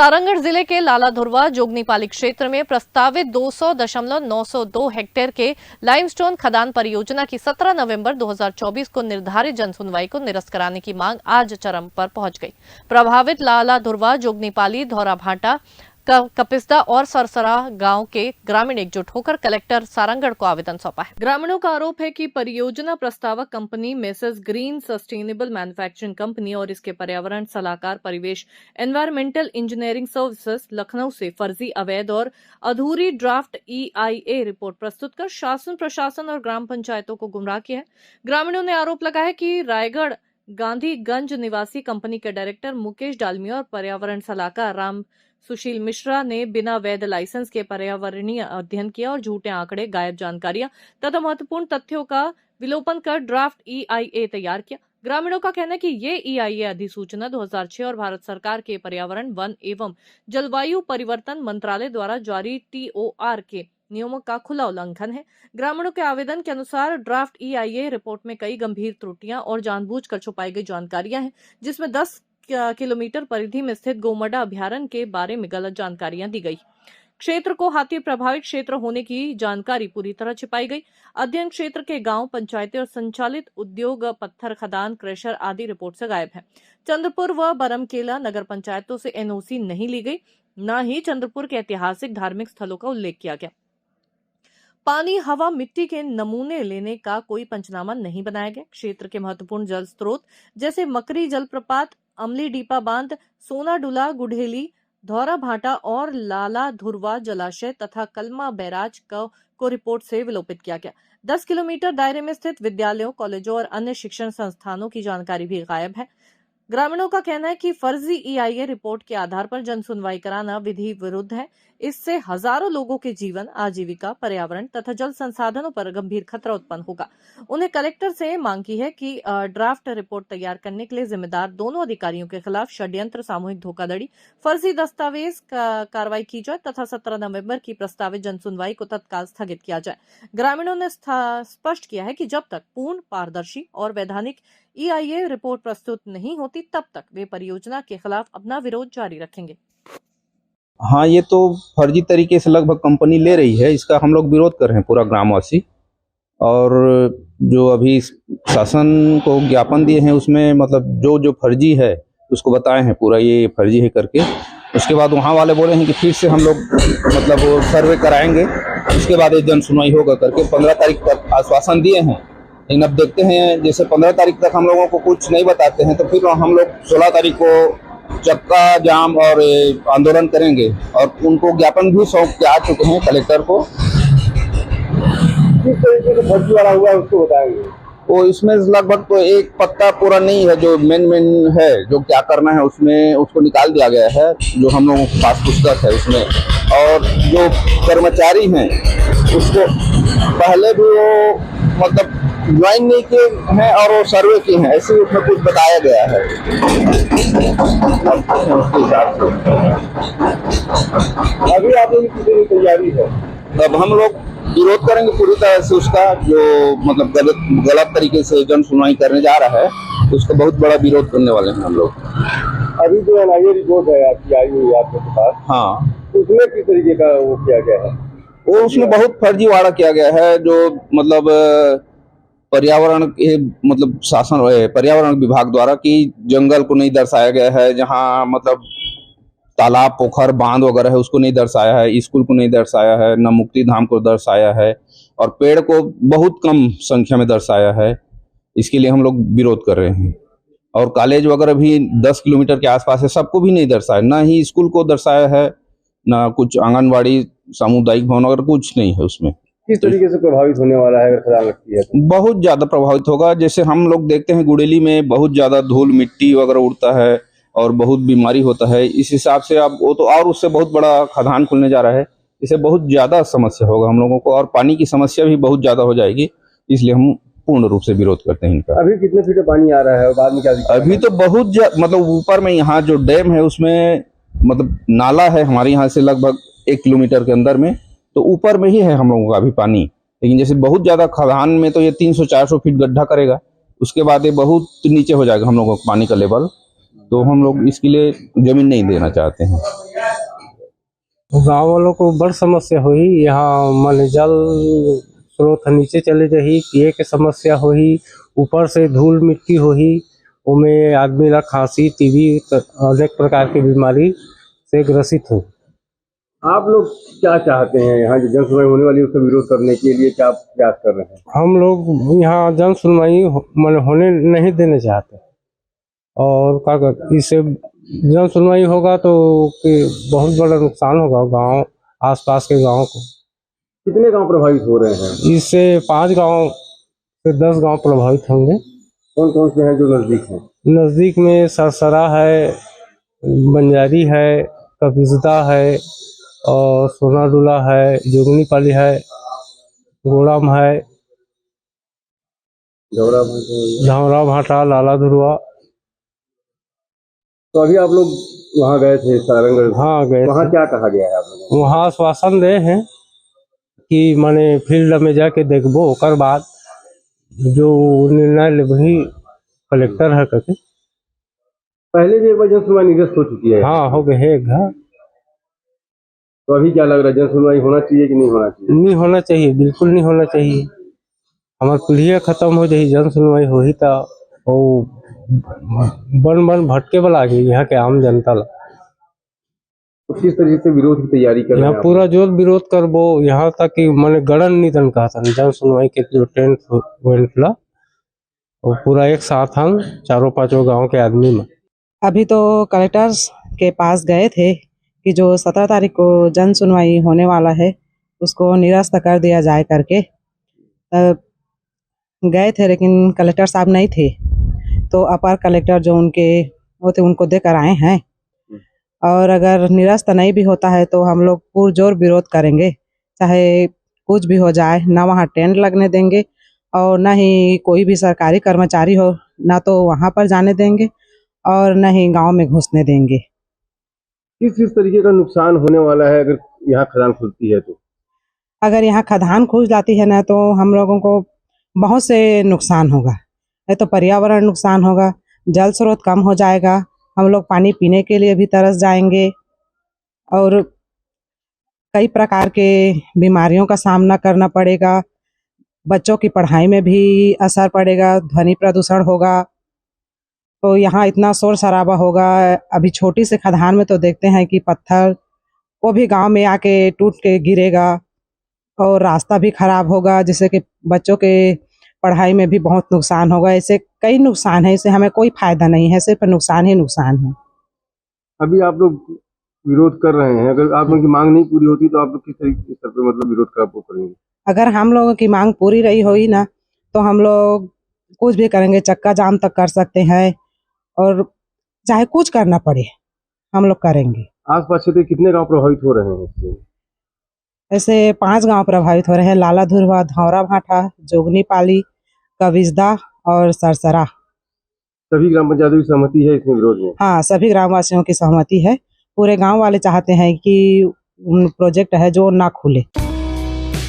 सारंगढ़ जिले के लालाधुरवा जोगनीपाली क्षेत्र में प्रस्तावित 200.902 हेक्टेयर के लाइमस्टोन खदान परियोजना की 17 नवंबर 2024 को निर्धारित जनसुनवाई को निरस्त कराने की मांग आज चरम पर पहुंच गई। प्रभावित लालाधुरवा जोगनीपाली धौराभाटा कपिस्दा और सरसरा गांव के ग्रामीण एकजुट होकर कलेक्टर सारंगढ़ को आवेदन सौंपा है। ग्रामीणों का आरोप है कि परियोजना प्रस्तावक company messrs green sustainable manufacturing company और इसके पर्यावरण सलाहकार परिवेश एनवायरमेंटल इंजीनियरिंग सर्विसेज लखनऊ से फर्जी, अवैध और अधूरी ड्राफ्ट EIA रिपोर्ट प्रस्तुत कर शासन, प्रशासन और ग्राम पंचायतों को गुमराह किया है। ग्रामीणों ने आरोप लगाया कि रायगढ़ गांधीगंज निवासी कंपनी के डायरेक्टर मुकेश डालमिया और पर्यावरण सलाहकार राम सुशील मिश्रा ने बिना वैध लाइसेंस के पर्यावरणीय अध्ययन किया और झूठे आंकड़े, गायब जानकारियां तथा महत्वपूर्ण तथ्यों का विलोपन कर ड्राफ्ट EIA तैयार किया। ग्रामीणों का कहना है कि ये EIA अधिसूचना 2006 और भारत सरकार के पर्यावरण, वन एवं जलवायु परिवर्तन मंत्रालय द्वारा जारी TOR के नियमों का खुला उल्लंघन है। ग्रामीणों के आवेदन के अनुसार ड्राफ्ट EIA रिपोर्ट में कई गंभीर त्रुटियां और जानबूझकर छुपाई गई जानकारियां हैं, जिसमें 10 किलोमीटर परिधि में स्थित गोमडा अभ्यारण्य के बारे में गलत जानकारियां दी गई। क्षेत्र को हाथी प्रभावित क्षेत्र होने की जानकारी पूरी तरह छिपाई गई। अध्ययन क्षेत्र के गांव, पंचायतें और संचालित उद्योग, पत्थर खदान, क्रशर आदि रिपोर्ट से गायब है। चंद्रपुर व बरमकेला नगर पंचायतों से NOC नहीं ली गई, न ही चंद्रपुर के ऐतिहासिक धार्मिक स्थलों का उल्लेख किया गया। पानी, हवा, मिट्टी के नमूने लेने का कोई पंचनामा नहीं बनाया गया। क्षेत्र के महत्वपूर्ण जल स्रोत जैसे मकरी जलप्रपात, अमली डीपा बांध, सोनाडुला, गुढ़ेली, धौराभाटा और लालाधुरवा जलाशय तथा कलमा बैराज को रिपोर्ट से विलोपित किया गया। 10 किलोमीटर दायरे में स्थित विद्यालयों, कॉलेजों और अन्य शिक्षण संस्थानों की जानकारी भी गायब है। ग्रामीणों का कहना है कि फर्जी EIA रिपोर्ट के आधार पर जनसुनवाई कराना विधि विरुद्ध है। इससे हजारों लोगों के जीवन, आजीविका, पर्यावरण तथा जल संसाधनों पर गंभीर खतरा उत्पन्न होगा। उन्हें कलेक्टर से मांग की है कि ड्राफ्ट रिपोर्ट तैयार करने के लिए जिम्मेदार दोनों अधिकारियों के खिलाफ षड्यंत्र, सामूहिक धोखाधड़ी, फर्जी दस्तावेज कार्रवाई की जाए तथा 17 नवंबर की प्रस्तावित जनसुनवाई को तत्काल स्थगित किया जाए। ग्रामीणों ने स्पष्ट किया है कि जब तक पूर्ण, पारदर्शी और वैधानिक EIA रिपोर्ट प्रस्तुत नहीं होती, तब तक वे परियोजना के खिलाफ अपना विरोध जारी रखेंगे। हाँ, ये तो फर्जी तरीके से लगभग कंपनी ले रही है, इसका हम लोग विरोध कर रहे हैं पूरा ग्रामवासी। और जो अभी शासन को ज्ञापन दिए हैं उसमें मतलब जो फर्जी है उसको बताए हैं पूरा ये फर्जी है करके। उसके बाद वहाँ वाले बोले हैं कि फिर से हम लोग मतलब वो सर्वे कराएंगे, उसके बाद ये जन सुनवाई होगा करके 15 तारीख तक आश्वासन दिए हैं। लेकिन अब देखते हैं, जैसे 15 तारीख तक हम लोगों को कुछ नहीं बताते हैं तो फिर हम लोग 16 तारीख को चक्का जाम और आंदोलन करेंगे। और उनको ज्ञापन भी सौंप के आ चुके हैं कलेक्टर को। किस तरीके से फर्जी वाला हुआ है उसको बताएंगे। वो इसमें लगभग तो एक पत्ता पूरा नहीं है, जो मेन है, जो क्या करना है उसमें उसको निकाल दिया गया है, जो हम लोगों के पास पुस्तक है उसमें। और जो कर्मचारी हैं उसको पहले भी वो मतलब ज्वाइन नहीं किए हैं और वो सर्वे किए हैं, ऐसे उसमें कुछ बताया गया है उसके हिसाब से। अभी आप लोगों की कितनी तैयारी है? तब हम लोग विरोध करेंगे पूरी तरह से उसका, जो मतलब गलत तरीके से जन सुनवाई करने जा रहा है, उसका बहुत बड़ा विरोध करने वाले हैं हम लोग। अभी जो NIA रिपोर्ट है आपकी आई हुई है आपके पास, हाँ, उसमें किस तरीके का वो किया गया है? वो उसमें बहुत फर्जीवाड़ा किया गया है, जो मतलब पर्यावरण के मतलब शासन पर्यावरण विभाग द्वारा कि जंगल को नहीं दर्शाया गया है, जहाँ मतलब तालाब, पोखर, बांध वगैरह है उसको नहीं दर्शाया है, स्कूल को नहीं दर्शाया है, न मुक्ति धाम को दर्शाया है, और पेड़ को बहुत कम संख्या में दर्शाया है। इसके लिए हम लोग विरोध कर रहे हैं। और कॉलेज वगैरह भी 10 किलोमीटर के आसपास है, सबको भी नहीं दर्शाया, ना ही स्कूल को दर्शाया है, ना कुछ आंगनबाड़ी, सामुदायिक भवन वगैरह कुछ नहीं है उसमें। किस तरीके से प्रभावित होने वाला है अगर खदान लगती है तो? बहुत ज्यादा प्रभावित होगा। जैसे हम लोग देखते हैं गुड़ेली में बहुत ज्यादा धूल, मिट्टी वगैरह उड़ता है और बहुत बीमारी होता है। इस हिसाब से अब वो तो और उससे बहुत बड़ा खदान खुलने जा रहा है, इससे बहुत ज्यादा समस्या होगा हम लोगों को, और पानी की समस्या भी बहुत ज्यादा हो जाएगी। इसलिए हम पूर्ण रूप से विरोध करते हैं इनका। अभी कितने फीट पानी आ रहा है और बाद में क्या दिक्कत? अभी तो बहुत मतलब ऊपर में यहाँ जो डैम है उसमें मतलब नाला है हमारे यहाँ से लगभग 1 किलोमीटर के अंदर में, तो ऊपर में ही है हम लोगों का अभी पानी। लेकिन जैसे बहुत ज्यादा खदान में तो ये 300-400 फीट गड्ढा करेगा, उसके बाद ये बहुत नीचे हो जाएगा हम लोगों को पानी का लेवल। तो हम लोग इसके लिए जमीन नहीं देना चाहते हैं। गांव वालों को बड़ समस्या हुई। यहाँ मान जल स्रोत नीचे चले जाही, पिए के समस्या हुई, ऊपर से धूल मिट्टी हुई, उमें आदमी ला खांसी टीबी अनेक प्रकार की बीमारी से ग्रसित हो। आप लोग क्या चाहते हैं यहाँ जो जन सुनवाई होने वाली है उसका विरोध करने के लिए क्या प्रयास कर रहे हैं? हम लोग यहाँ जन सुनवाई होने नहीं देने चाहते, और क्या कहते इससे जन सुनवाई होगा तो कि बहुत बड़ा नुकसान होगा गांव आसपास के गांव को। कितने गांव प्रभावित हो रहे हैं? इससे 5 गांव से 10 गांव प्रभावित होंगे। कौन कौन से हैं जो नजदीक हैं? नज़दीक में सरसरा है, बंजारी है, कबिजदा है, और सोनाडुला है, जोगनी पाली है, गोड़ाम है, झावरा भाटा, लाला धुरवा। तो अभी आप लोग वहाँ गए थे सारंगढ़? हाँ गए वहाँ थे। क्या कहा गया है आप लोगों को? वहाँ आश्वासन दे हैं कि माने फील्ड में जाके देखबो, ओकर बाद जो निर्णय ले वही कलेक्टर है करके। पहले भी एक बार जन सुनवाई निरस्त हो चुकी है। हाँ हो गए है एक घर। तो अभी क्या लग रहा है, जन सुनवाई होना चाहिए कि नहीं होना चाहिए? नहीं होना चाहिए, बिल्कुल नहीं होना चाहिए। हमार पीढ़िया खत्म हो जाही, जन सुनवाई हो ही तो बन भटके वाला गई यहाँ के आम जनता ला। तो किस तरीके से विरोध की तैयारी कर रहे यहाँ हैं आप? पूरा जोर विरोध करबो, यहाँ तक कि मैंने गणन निधन कहा था जन सुनवाई के जो टेंट वेंट ला, वो पूरा एक साथ हम 4-5 गांव के आदमी में। अभी तो कलेक्टर्स के पास गए थे कि जो 17 तारीख को जन सुनवाई होने वाला है उसको निरस्त कर दिया जाए करके। गए थे लेकिन कलेक्टर साहब नहीं थे, तो अपर कलेक्टर जो उनके वो थे उनको देकर आए हैं। और अगर निरस्त नहीं भी होता है तो हम लोग पुरजोर विरोध करेंगे, चाहे कुछ भी हो जाए। ना वहाँ टेंट लगने देंगे और ना ही कोई भी सरकारी कर्मचारी हो ना तो वहाँ पर जाने देंगे और न ही गांव में घुसने देंगे। किस तरीके का नुकसान होने वाला है अगर यहाँ खदान खुलती है तो? अगर यहाँ खदान खुल जाती है ना तो हम लोगों को बहुत से नुकसान होगा। ये तो पर्यावरण नुकसान होगा, जल स्रोत कम हो जाएगा, हम लोग पानी पीने के लिए भी तरस जाएंगे और कई प्रकार के बीमारियों का सामना करना पड़ेगा। बच्चों की पढ़ाई में भी असर पड़ेगा, ध्वनि प्रदूषण होगा, तो यहाँ इतना शोर शराबा होगा। अभी छोटी से खदान में तो देखते हैं कि पत्थर वो भी गांव में आके टूट के गिरेगा और रास्ता भी खराब होगा, जिससे कि बच्चों के पढ़ाई में भी बहुत नुकसान होगा। ऐसे कई नुकसान है, इससे हमें कोई फायदा नहीं है, सिर्फ नुकसान ही नुकसान है। अभी आप लोग विरोध कर रहे हैं, अगर आप लोगों की मांग नहीं पूरी होती तो आप लोग किस तरीके से मतलब विरोध करेंगे? अगर हम लोगों की मांग पूरी रही होगी ना तो हम लोग कुछ भी करेंगे, चक्का जाम तक कर सकते हैं और चाहे कुछ करना पड़े हम लोग करेंगे। आसपास क्षेत्र कितने गांव प्रभावित हो रहे हैं इससे? ऐसे 5 गांव प्रभावित हो रहे हैं, लाला धुरवा, धावरा भाटा, जोगनी पाली, कविजदा और सरसरा। सभी ग्राम पंचायतों की सहमति है इसमें विरोध में? हाँ, सभी ग्रामवासियों की सहमति है। पूरे गांव वाले चाहते हैं कि प्रोजेक्ट है जो ना खुले।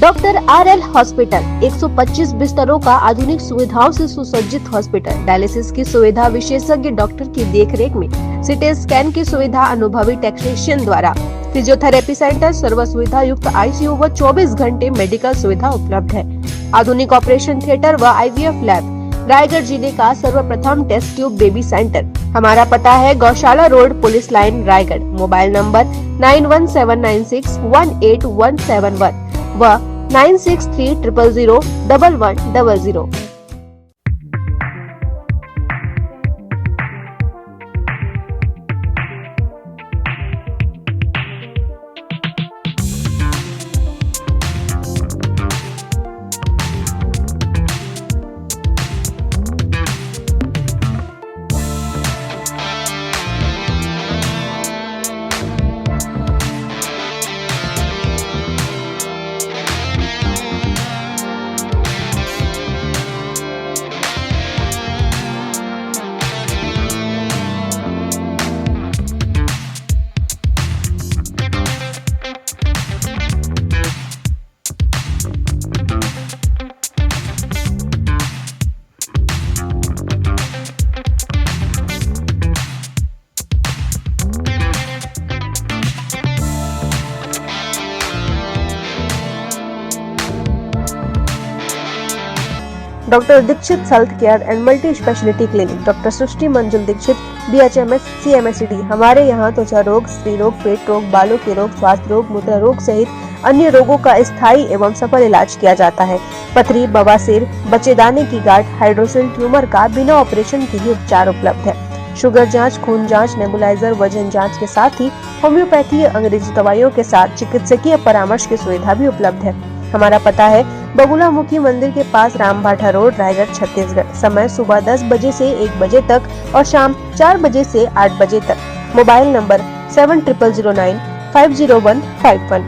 डॉक्टर RL हॉस्पिटल 125 बिस्तरों का आधुनिक सुविधाओं से सुसज्जित हॉस्पिटल, डायलिसिस की सुविधा विशेषज्ञ डॉक्टर की देखरेख में, सीटी स्कैन की सुविधा अनुभवी टेक्नीशियन द्वारा, फिजियोथेरेपी सेंटर, सर्व सुविधा युक्त ICU व 24 घंटे मेडिकल सुविधा उपलब्ध है। आधुनिक ऑपरेशन थिएटर व IVF लैब, रायगढ़ जिले का सर्वप्रथम टेस्ट ट्यूब बेबी सेंटर। हमारा पता है Gaushala road, police line, Raigarh. Mobile number 9179618171 व 9630001100। Doctor Dixit health care and multi specialty clinic, doctor Srishti Manjul Dixit BHMS CMSD। हमारे यहाँ त्वचा रोग, स्त्री रोग, पेट रोग, बालों के रोग, स्वास्थ्य रोग, मूत्र रोग सहित अन्य रोगों का स्थायी एवं सफल इलाज किया जाता है। पथरी, बवासीर, बच्चेदानी की गांठ, हाइड्रोसिल ट्यूमर का बिना ऑपरेशन के लिए उपचार उपलब्ध है। शुगर जांच, खून जांच, नेबुलाइजर, वजन जांच के साथ ही होम्योपैथी अंग्रेजी दवाइयों के साथ चिकित्सकीय परामर्श की सुविधा भी उपलब्ध है। हमारा पता है बगुला मुखी मंदिर के पास, रामभाठा रोड, रायगढ़, छत्तीसगढ़। समय सुबह 10 बजे से 1 बजे तक और शाम 4 बजे से 8 बजे तक। Mobile number 7009 50151।